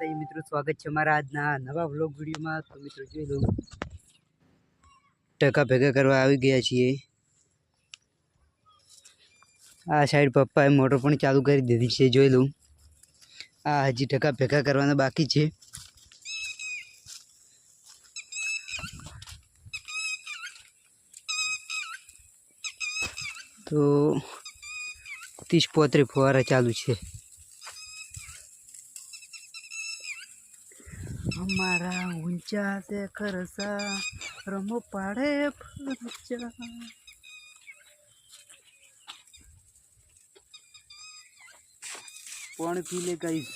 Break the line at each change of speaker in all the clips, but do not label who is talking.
માતાજી મિત્રો, સ્વાગત છે મારા આજના નવા વ્લોગ વિડીયોમાં। તો મિત્રો જોઈ લો, ટકા ભેગા કરવા આવી ગયા છીએ। આ સાઈડ પપ્પાએ મોટર પણ ચાલુ કરી દીધી છે, જોઈ લો। આ હજી ટકા ભેગા કરવાના બાકી છે। તો 30-35 ફુવારા ચાલુ છે। हमारा ऊंचा से खरसा रमो पाड़े फरचा। पानी पी ले गाइस।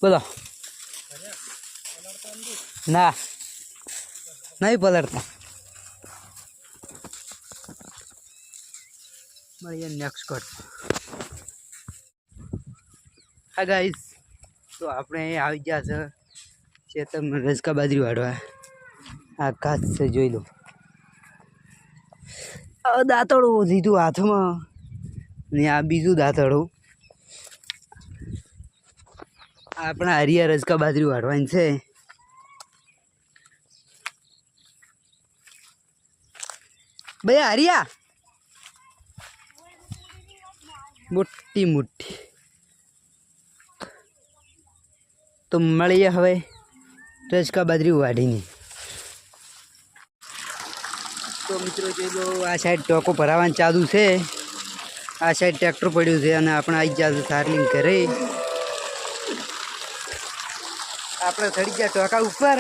बोलो ना नहीं पलटता। ये नेक्स्ट कट। हाँ गाइस, तो आपने આવી ગયા છે ખેતરમાં રજકા બાજરી વાળવા। આ ઘાસ છે, જોઈ લો। આ દાંતડું લીધું હાથમાં ને આ બીજું દાંતડું। આપણા હરિયા રજકા બાજરી વાળવાની છે। भैया हरिया मोटी मोटी तो मळीए हवे रजका बाजरी वाढीनी। तो मित्रों जो लो, आ साइड टोको भरावानुं चालू छे। आ साइड ट्रेक्टर पड्युं छे अने आपणे आई गया सारलिंग घरे। आपणे चढ़ी गया टोका उपर।